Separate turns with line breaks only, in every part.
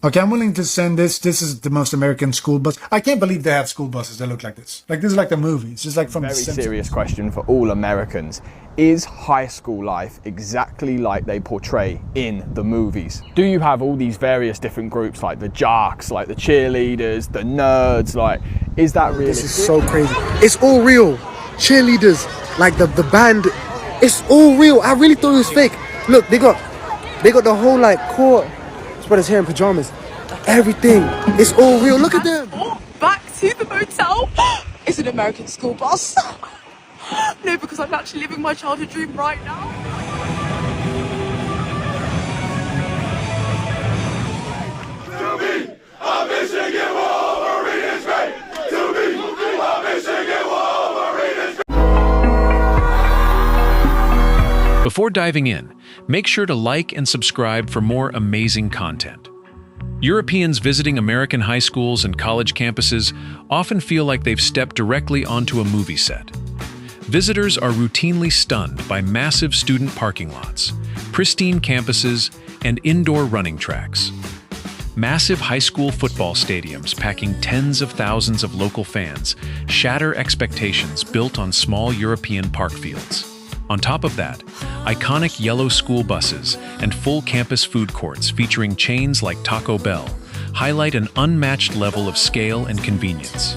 Okay, I'm willing to send this. This is the most American school bus. I can't believe they have school buses that look like this. Like, this is like the movies. It's like from
Very
the Simpsons.
serious question for all Americans. Is high school life exactly like they portray in the movies? Do you have all these various different groups, like the jocks, like the cheerleaders, the nerds? Like, is that realistic?
This is so crazy. It's all real. Cheerleaders, like the band, it's all real. I really thought it was fake. Look, they got the whole like court. Spread his hair in pajamas. Everything. It's all real. Look at them.
Back to the motel. It's an American school bus. No, because I'm actually living my childhood dream right now.
To be a Michigan Wolverine is great. To be a Michigan Wolverine is great.
Before diving in, make sure to like and subscribe for more amazing content. Europeans visiting American high schools and college campuses often feel like they've stepped directly onto a movie set. Visitors are routinely stunned by massive student parking lots, pristine campuses, and indoor running tracks. Massive high school football stadiums packing tens of thousands of local fans shatter expectations built on small European park fields. On top of that, iconic yellow school buses and full campus food courts featuring chains like Taco Bell highlight an unmatched level of scale and convenience.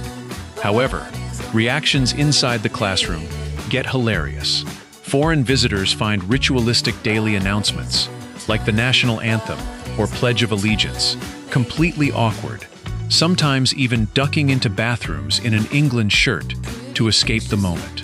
However, reactions inside the classroom get hilarious. Foreign visitors find ritualistic daily announcements, like the national anthem or Pledge of Allegiance, completely awkward, sometimes even ducking into bathrooms in an England shirt to escape the moment.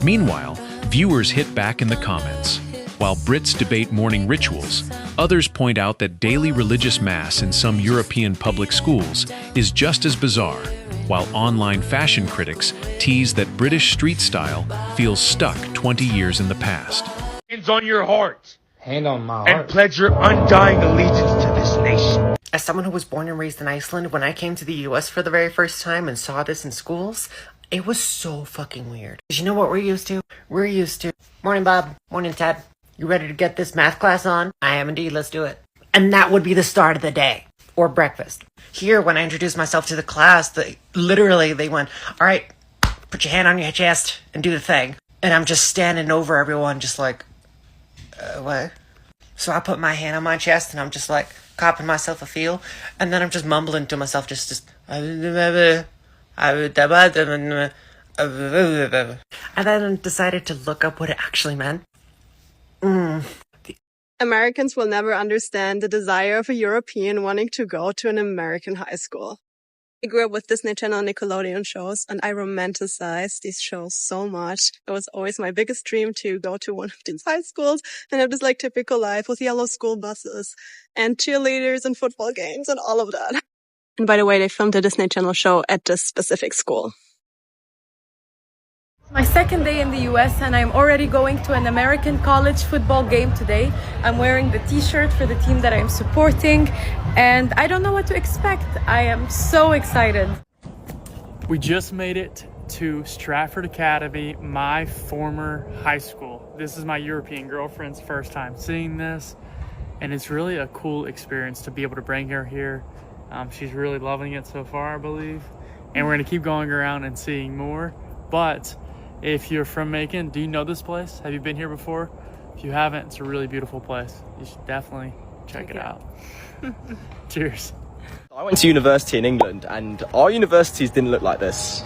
Meanwhile, viewers hit back in the comments. While Brits debate morning rituals, others point out that daily religious mass in some European public schools is just as bizarre, while online fashion critics tease that British street style feels stuck 20 years in the past.
Hands on your heart.
Hand on my
And
heart.
pledge your undying allegiance to this nation.
As someone who was born and raised in Iceland, when I came to the US for the very first time and saw this in schools, it was so fucking weird. 'Cause you know what we're used to? We're used to, morning Bob, morning Ted. You ready to get this math class on? I am indeed, let's do it. And that would be the start of the day. Or breakfast. Here, when I introduced myself to the class, they went, all right, put your hand on your chest and do the thing. And I'm just standing over everyone just like, what? So I put my hand on my chest and I'm just like, copping myself a feel. And then I'm just mumbling to myself, just and then decided to look up what it actually meant.
Americans will never understand the desire of a European wanting to go to an American high school. I grew up with Disney Channel and Nickelodeon shows, and I romanticized these shows so much. It was always my biggest dream to go to one of these high schools and have this like typical life with yellow school buses and cheerleaders and football games and all of that. And by the way, they filmed a Disney Channel show at this specific school.
My second day in the US and I'm already going to an American college football game today. I'm wearing the t-shirt for the team that I'm supporting and I don't know what to expect. I am so excited.
We just made it to Stratford Academy, my former high school. This is my European girlfriend's first time seeing this and it's really a cool experience to be able to bring her here. She's really loving it so far, I believe. And we're gonna keep going around and seeing more. But if you're from Macon, do you know this place? Have you been here before? If you haven't, it's a really beautiful place. You should definitely check it out. Cheers.
I went to university in England and our universities didn't look like this.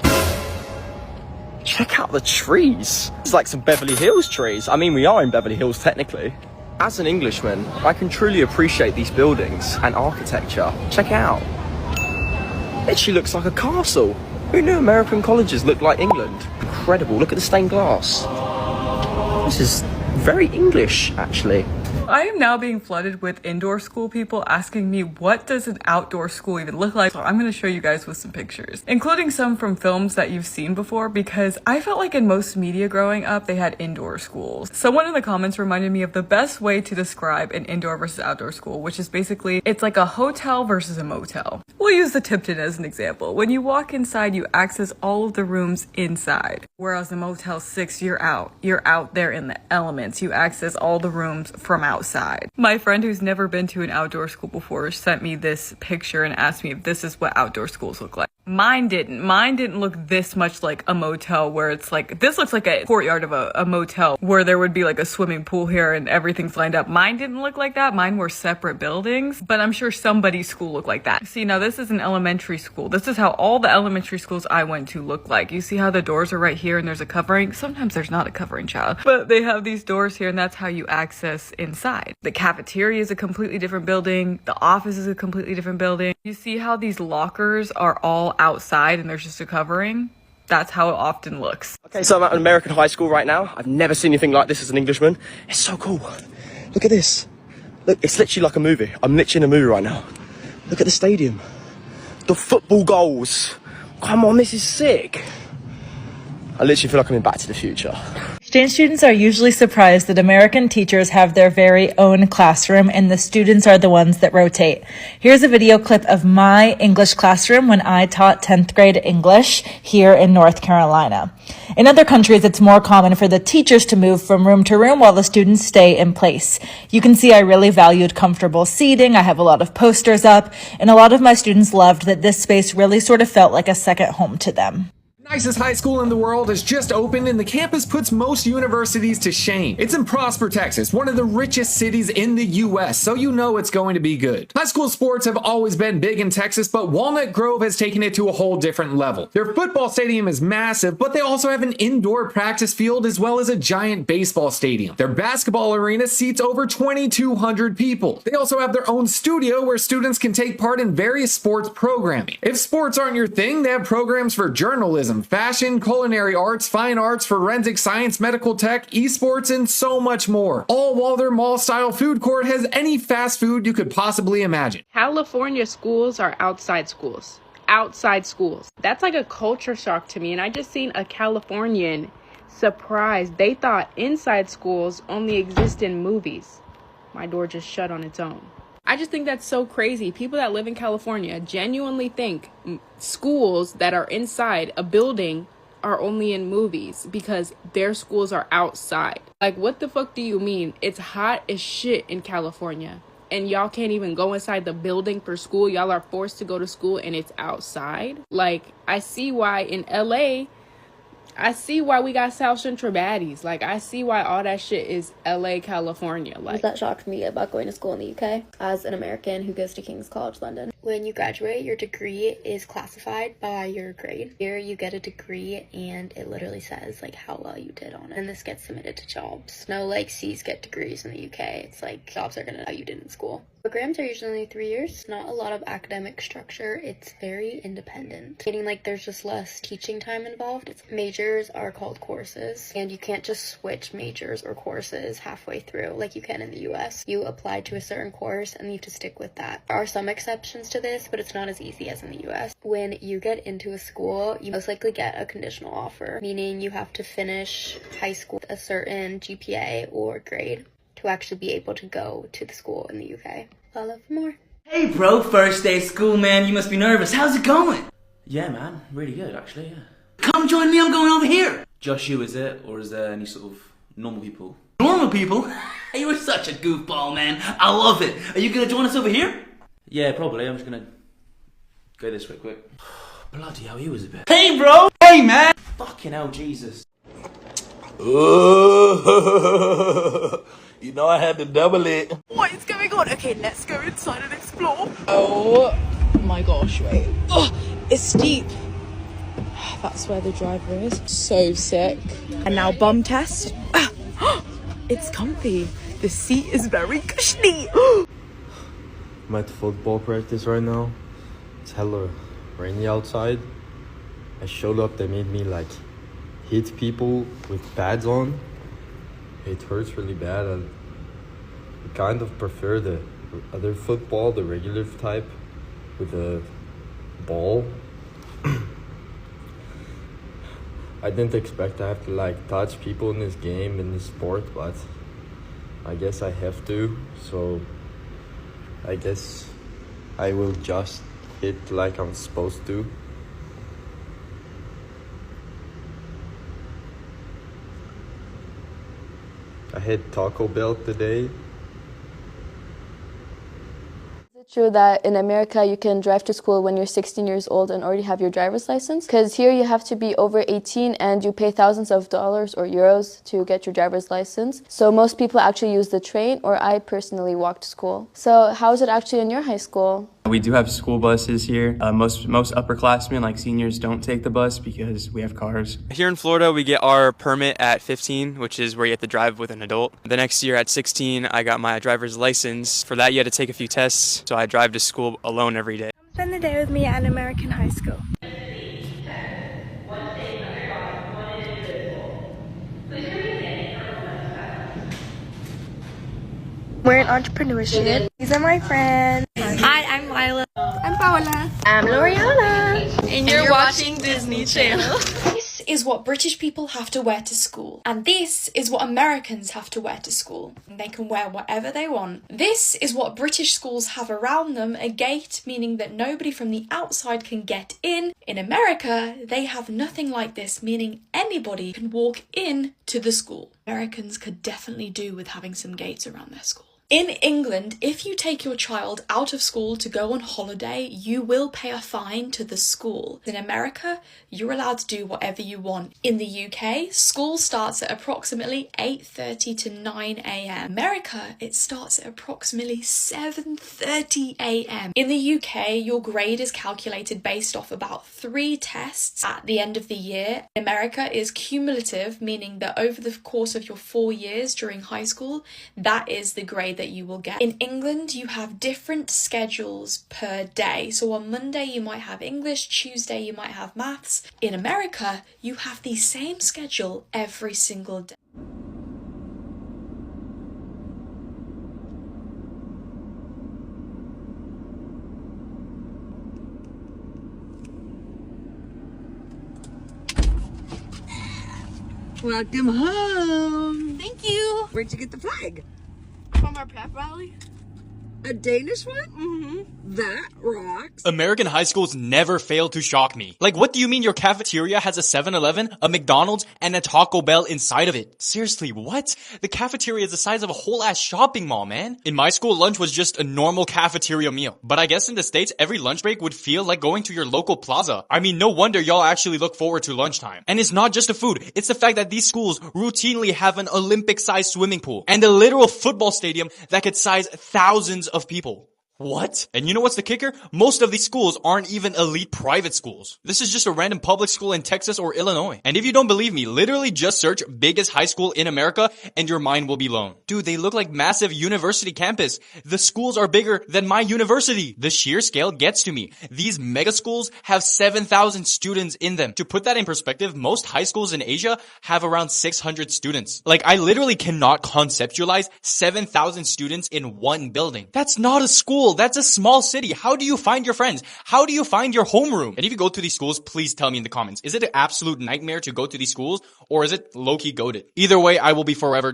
Check out the trees. It's like some Beverly Hills trees. I mean, we are in Beverly Hills technically. As an Englishman, I can truly appreciate these buildings and architecture. Check it out. It actually looks like a castle. Who knew American colleges looked like England? Incredible, look at the stained glass. This is very English, actually.
I am now being flooded with indoor school people asking me what does an outdoor school even look like. So I'm going to show you guys with some pictures, including some from films that you've seen before, because I felt like in most media growing up, they had indoor schools. Someone in the comments reminded me of the best way to describe an indoor versus outdoor school, which is basically, it's like a hotel versus a motel. We'll use the Tipton as an example. When you walk inside, you access all of the rooms inside. Whereas the Motel 6, you're out there in the elements. You access all the rooms from outside. outside. My friend who's never been to an outdoor school before sent me this picture and asked me if this is what outdoor schools look like. Mine didn't look this much like a motel where it's like, this looks like a courtyard of a motel where there would be like a swimming pool here and everything's lined up. Mine didn't look like that. Mine were separate buildings, but I'm sure somebody's school looked like that. See, now this is an elementary school. This is how all the elementary schools I went to look like. You see how the doors are right here and there's a covering? Sometimes there's not a covering, child, but they have these doors here and that's how you access inside. The cafeteria is a completely different building. The office is a completely different building. You see how these lockers are all outside and there's just a covering? That's how it often looks.
Okay, so I'm at an American high school right now. I've never seen anything like this as an Englishman. It's so cool. Look at this. Look, it's literally like a movie. I'm literally in a movie right now. Look at the stadium. The football goals. Come on, this is sick. I literally feel like I'm in Back to the Future.
Exchange students are usually surprised that American teachers have their very own classroom and the students are the ones that rotate. Here's a video clip of my English classroom when I taught 10th grade English here in North Carolina. In other countries, it's more common for the teachers to move from room to room while the students stay in place. You can see I really valued comfortable seating. I have a lot of posters up, and a lot of my students loved that this space really sort of felt like a second home to them.
Nicest high school in the world has just opened and the campus puts most universities to shame. It's in Prosper, Texas, one of the richest cities in the US, so you know it's going to be good. High school sports have always been big in Texas, but Walnut Grove has taken it to a whole different level. Their football stadium is massive, but they also have an indoor practice field as well as a giant baseball stadium. Their basketball arena seats over 2,200 people. They also have their own studio where students can take part in various sports programming. If sports aren't your thing, they have programs for journalism, fashion, culinary arts, fine arts, forensic science, medical tech, esports, and so much more. All while their mall-style food court has any fast food you could possibly imagine.
California schools are outside schools. Outside schools. That's like a culture shock to me, and I just seen a Californian surprised. They thought inside schools only exist in movies. My door just shut on its own. I just think that's so crazy. People that live in California genuinely think schools that are inside a building are only in movies because their schools are outside. Like, what the fuck do you mean? It's hot as shit in California and y'all can't even go inside the building for school. Y'all are forced to go to school and it's outside. Like, I see why in LA, I see why we got South Central baddies. Like, I see why all that shit is LA, California. Like,
that shocked me about going to school in the UK as an American who goes to King's College London. When you graduate, your degree is classified by your grade. Here you get a degree and it literally says like how well you did on it. And this gets submitted to jobs. No like C's get degrees in the UK. It's like jobs are gonna know how you did in school. Programs are usually 3 years. Not a lot of academic structure. It's very independent. Meaning like there's just less teaching time involved. Majors are called courses and you can't just switch majors or courses halfway through like you can in the US. You apply to a certain course and you have to stick with that. There are some exceptions to this, but it's not as easy as in the US. When you get into a school, you most likely get a conditional offer, meaning you have to finish high school with a certain GPA or grade to actually be able to go to the school in the UK. Follow for more.
Hey bro, first day of school, man. You must be nervous. How's it going? Yeah, man. Really good, actually, yeah. Come join me, I'm going over here. Just you, is it? Or is there any sort of normal people? Normal people? You were such a goofball, man. I love it. Are you gonna join us over here? Yeah, probably. I'm just gonna go this way quick. Bloody hell, he was a bit. Hey bro! Hey man! Fucking hell, Jesus.
You know I had to double it.
What is going on? Okay, let's go inside and explore. Oh my gosh, wait. Oh, it's steep. That's where the driver is. So sick. And now bum test. It's comfy. The seat is very cushiony.
I'm at football practice right now. It's hella rainy outside. I showed up, they made me like hit people with pads on. It hurts really bad. I kind of prefer the other football, the regular type with a ball. I didn't expect to have to like touch people in this game, in this sport, but I guess I have to, so I guess I will just hit like I'm supposed to. I had Taco Bell today.
True that in America you can drive to school when you're 16 years old and already have your driver's license, because here you have to be over 18 and you pay thousands of dollars or euros to get your driver's license. So most people actually use the train, or I personally walk to school. So how is it actually in your high school?
We do have school buses here. Most upperclassmen, like seniors, don't take the bus because we have cars.
Here in Florida, we get our permit at 15, which is where you have to drive with an adult. The next year at 16, I got my driver's license. For that, you had to take a few tests, so I drive to school alone every day.
Spend the day with me at an American high school. We're in entrepreneurship. These are my friends. Hi, I'm Lila. I'm Paola. I'm L'Oriana.
And you're watching Disney Channel. This is what British people have to wear to school. And this is what Americans have to wear to school. And they can wear whatever they want. This is what British schools have around them, a gate, meaning that nobody from the outside can get in. In America, they have nothing like this, meaning anybody can walk in to the school. Americans could definitely do with having some gates around their school. In England, if you take your child out of school to go on holiday, you will pay a fine to the school. In America, you're allowed to do whatever you want. In the UK, school starts at approximately 8:30 to 9 a.m. America, it starts at approximately 7:30 a.m. In the UK, your grade is calculated based off about 3 tests at the end of the year. America is cumulative, meaning that over the course of your 4 years during high school, that is the grade that you will get. In England, you have different schedules per day. So on Monday, you might have English, Tuesday, you might have maths. In America, you have the same schedule every single day.
Welcome home.
Thank you.
Where'd you get the flag?
From our pep rally.
A Danish one? Mm-hmm. That rocks.
American high schools never fail to shock me. Like, what do you mean your cafeteria has a 7-Eleven, a McDonald's, and a Taco Bell inside of it? Seriously, what? The cafeteria is the size of a whole-ass shopping mall, man. In my school, lunch was just a normal cafeteria meal. But I guess in the States, every lunch break would feel like going to your local plaza. I mean, no wonder y'all actually look forward to lunchtime. And it's not just the food. It's the fact that these schools routinely have an Olympic-sized swimming pool and a literal football stadium that could size thousands of people. What? And you know what's the kicker? Most of these schools aren't even elite private schools. This is just a random public school in Texas or Illinois. And if you don't believe me, literally just search biggest high school in America and your mind will be blown. Dude, they look like massive university campus. The schools are bigger than my university. The sheer scale gets to me. These mega schools have 7,000 students in them. To put that in perspective, most high schools in Asia have around 600 students. Like, I literally cannot conceptualize 7,000 students in one building. That's not a school. That's a small city. How do you find your friends? How do you find your homeroom? And if you go to these schools, please tell me in the comments. Is it an absolute nightmare to go to these schools, or is it low-key goated? Either way, I will be forever.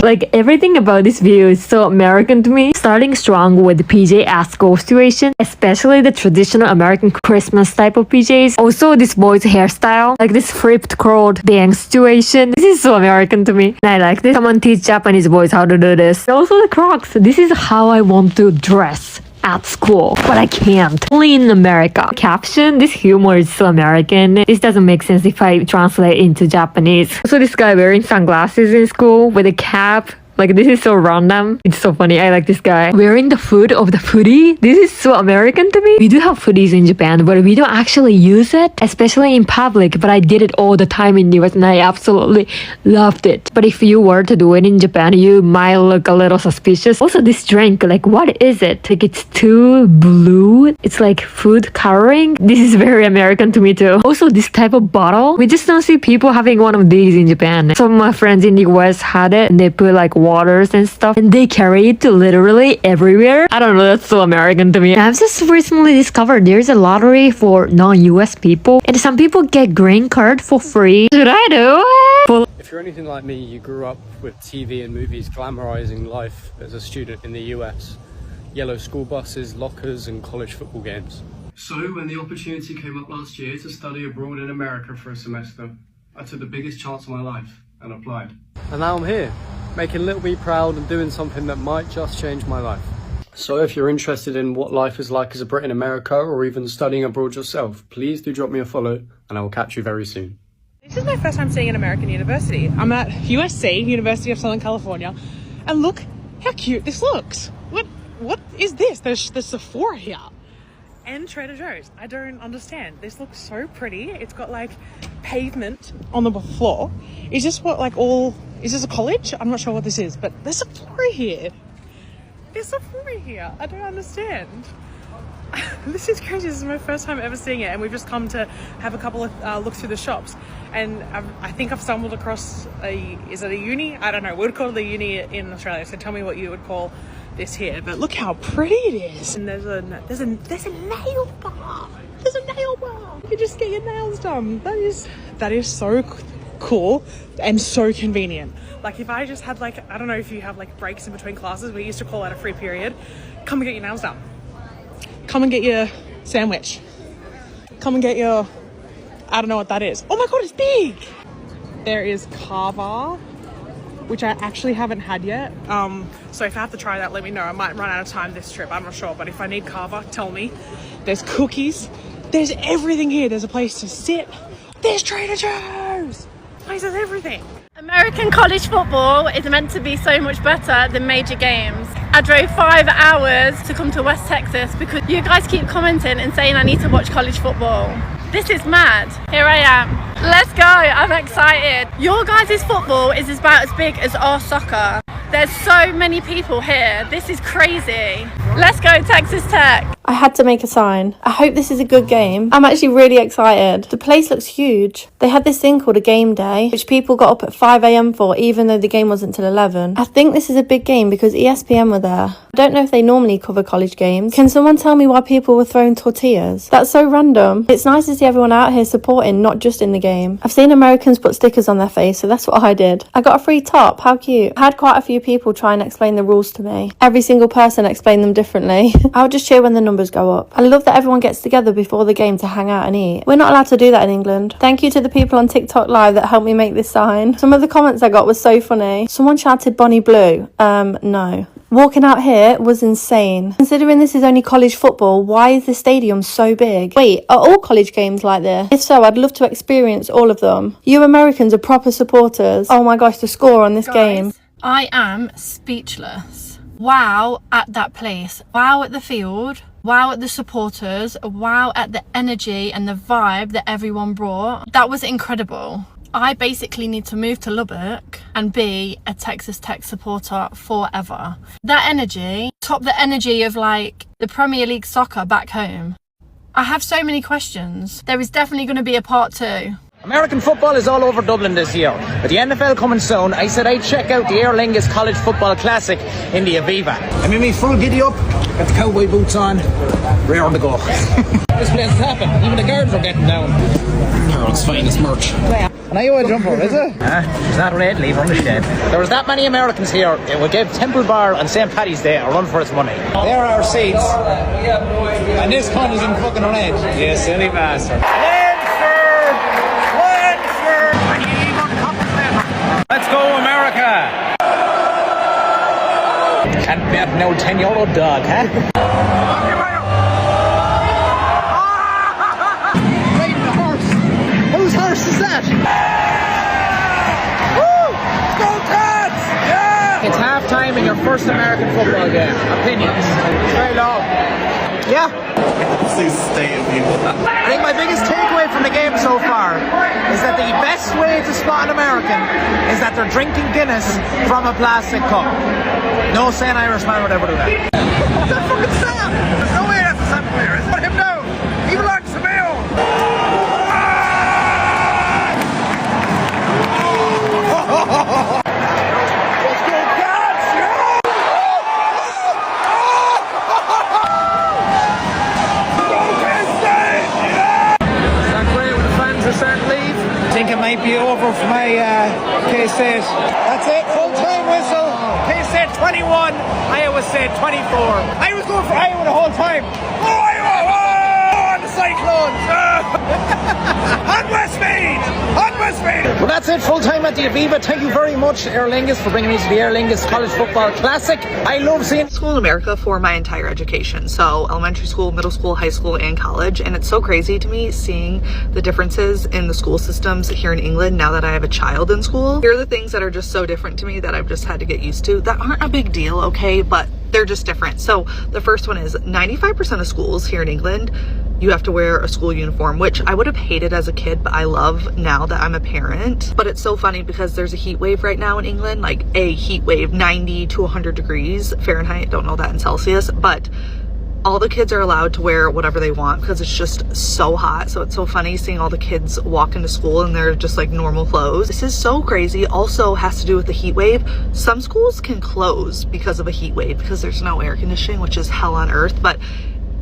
Like, everything about this video is so American to me. Starting strong with the PJ at school situation, especially the traditional American Christmas type of PJs. Also, this boy's hairstyle, like this flipped curled bang situation. This is so American to me. And I like this. Someone teach Japanese boys how to do this. Also the Crocs. This is how I want to dress at school, but I can't. Only in America. Caption, this humor is so American. This doesn't make sense if I translate into Japanese. Also, this guy wearing sunglasses in school with a cap. Like, this is so random. It's so funny. I like this guy. Wearing the food of the foodie. This is so American to me. We do have foodies in Japan, but we don't actually use it, especially in public. But I did it all the time in US and I absolutely loved it. But if you were to do it in Japan, you might look a little suspicious. Also, this drink, like, what is it? Like, it's too blue. It's like food coloring. This is very American to me too. Also, this type of bottle. We just don't see people having one of these in Japan. Some of my friends in the US had it and they put like waters and stuff and they carry it to literally everywhere. I don't know, that's so American to me. I've just recently discovered there's a lottery for non-US people and some people get green card for free. Should I do it?
If you're anything like me, you grew up with TV and movies glamorizing life as a student in the US. Yellow school buses, lockers and college football games. So when the opportunity came up last year to study abroad in America for a semester, I took the biggest chance of my life and applied. And now I'm here. making little me proud and doing something that might just change my life. So if you're interested in what life is like as a Brit in America or even studying abroad yourself, please do drop me a follow and I will catch you very soon.
This is my first time seeing an American university. I'm at USC, University of Southern California, and look how cute this looks. What is this? There's Sephora here. And Trader Joe's. I don't understand. This looks so pretty. It's got like pavement on the floor. Is this is this a college? I'm not sure what this is, but there's Sephora here. There's Sephora here. I don't understand. This is crazy. This is my first time ever seeing it, and we've just come to have a couple of looks through the shops. And I think I've stumbled across is it a uni? I don't know. We would call it a uni in Australia. So tell me what you would call this here. But look how pretty it is. And there's a nail bar. There's a nail bar. You can just get your nails done. That is so cool and so convenient. Like if I just had I don't know if you have breaks in between classes, we used to call that a free period. Come and get your nails done. Come and get your sandwich. Come and get your, I don't know what that is. Oh my God, it's big. There is kava, which I actually haven't had yet. So if I have to try that, let me know. I might run out of time this trip, I'm not sure. But if I need kava, tell me. There's cookies. There's everything here. There's a place to sit. There's Trader Joe's. Place has everything.
American college football is meant to be so much better than major games. I drove 5 hours to come to West Texas because you guys keep commenting and saying I need to watch college football. This is mad. Here I am. Let's go. I'm excited. Your guys' football is about as big as our soccer. There's so many people here. This is crazy. Let's go Texas Tech.
I had to make a sign. I hope this is a good game. I'm actually really excited. The place looks huge. They had this thing called a game day, which people got up at 5 a.m. for, even though the game wasn't till 11. I think this is a big game because ESPN were there. I don't know if they normally cover college games. Can someone tell me why people were throwing tortillas? That's so random. It's nice to see everyone out here supporting, not just in the game. I've seen Americans put stickers on their face, so that's what I did. I got a free top. How cute. I had quite a few people try and explain the rules to me. Every single person explained them differently. I'll just cheer when the numbers go up. I love that everyone gets together before the game to hang out and eat. We're not allowed to do that in England. Thank you to the people on TikTok Live that helped me make this sign. Some of the comments I got was so funny. Someone shouted Bonnie Blue. No. Walking out here was insane. Considering this is only college football, why is the stadium so big? Wait, are all college games like this? If so, I'd love to experience all of them. You Americans are proper supporters. Oh my gosh, the score on this game.
I am speechless. Wow at that place. Wow at the field. Wow at the supporters. Wow at the energy and the vibe that everyone brought. That was incredible. I basically need to move to Lubbock and be a Texas Tech supporter forever. That energy, top the energy of the Premier League soccer back home. I have so many questions. There is definitely going to be a part 2.
American football is all over Dublin this year. With the NFL coming soon, I said I'd check out the Aer Lingus College Football Classic in the Aviva. I'm in my full giddy up, got the cowboy boots on, raring to go. This place is happening, even the guards are getting down. World's finest merch. And I owe a jumper, is it? It's not red, leave on the shed. There was that many Americans here, it would give Temple Bar on St. Paddy's Day a run for its money. There are our seats. And this cunt is in fucking red. You silly bastard. Let's go, America! Can't bet no 10-year-old dog, huh? Riding the horse. Whose horse is that? Woo! Go Cats! Yeah! It's halftime in your first American football game. Opinions? Very low. Yeah? I think my biggest takeaway from the game so far is that the best way to spot an American is that they're drinking Guinness from a plastic cup. No sane Irishman would ever do that. What's that fucking Sam? There's no way that's a Sam player. Put him down. He belongs to me. I think it might be over for my K-State. That's it, full-time whistle. K-State 21, Iowa State 24. I was going for Iowa the whole time. Oh, Iowa! Oh, the Cyclones! And Westmead! Well, that's it. Full time at the Aviva. Thank you very much, Aer Lingus, for bringing me to the Aer Lingus College Football Classic. I love seeing
school in America for my entire education. So elementary school, middle school, high school, and college. And it's so crazy to me seeing the differences in the school systems here in England now that I have a child in school. Here are the things that are just so different to me that I've just had to get used to that aren't a big deal, okay? But they're just different. So the first one is 95% of schools here in England, you have to wear a school uniform, which I would have hated as a kid, but I love now that I'm a parent. But it's so funny because there's a heat wave right now in England, like a heat wave, 90 to 100 degrees Fahrenheit. Don't know that in Celsius, but all the kids are allowed to wear whatever they want because it's just so hot. So it's so funny seeing all the kids walk into school and they're just like normal clothes. This is so crazy. Also has to do with the heat wave. Some schools can close because of a heat wave because there's no air conditioning, which is hell on earth. But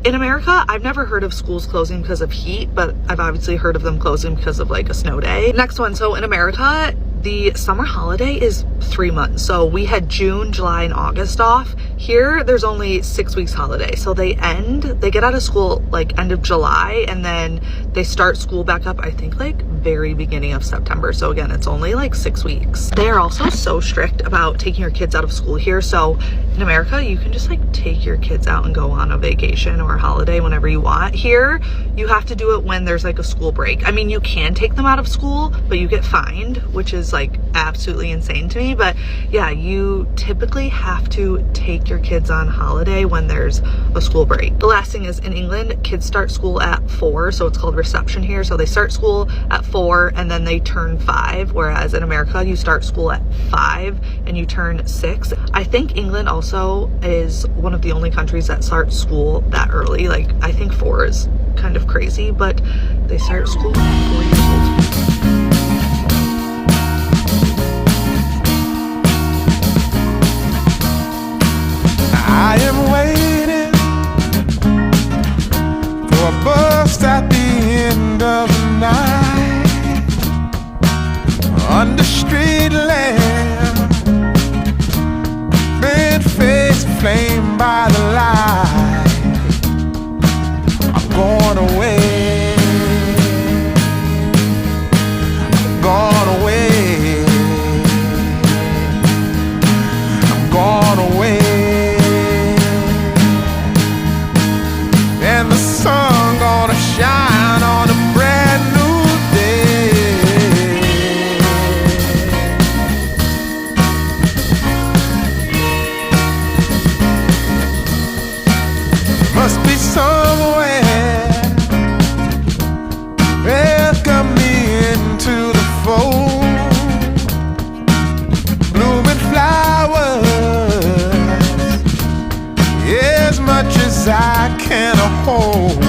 in America, I've never heard of schools closing because of heat, but I've obviously heard of them closing because of like a snow day. Next one, so in America, the summer holiday is 3 months. So we had June, July, and August off. Here, there's only 6 weeks holiday. So they get out of school like end of July, and then they start school back up, I think like very beginning of September. So again, it's only like 6 weeks. They are also so strict about taking your kids out of school here. So in America, you can just like take your kids out and go on a vacation or a holiday whenever you want. Here, you have to do it when there's like a school break. I mean, you can take them out of school, but you get fined, which is like absolutely insane to me. But yeah, you typically have to take your kids on holiday when there's a school break. The last thing is in England, kids start school at 4, so it's called reception here. So they start school at 4 and then they turn 5, whereas in America, you start school at 5 and you turn 6. I think England also is one of the only countries that starts school that early. Like I think 4 is kind of crazy, but they start school at 4 years old.
I am waiting for a bus at the end of the night, under street lamp, bent face flamed by the light. I'm going away, I'm going away, I'm going away. And the sun gonna shine on a brand new day. Must be somewhere welcome me into the fold. Blooming flowers, as much as I can hold.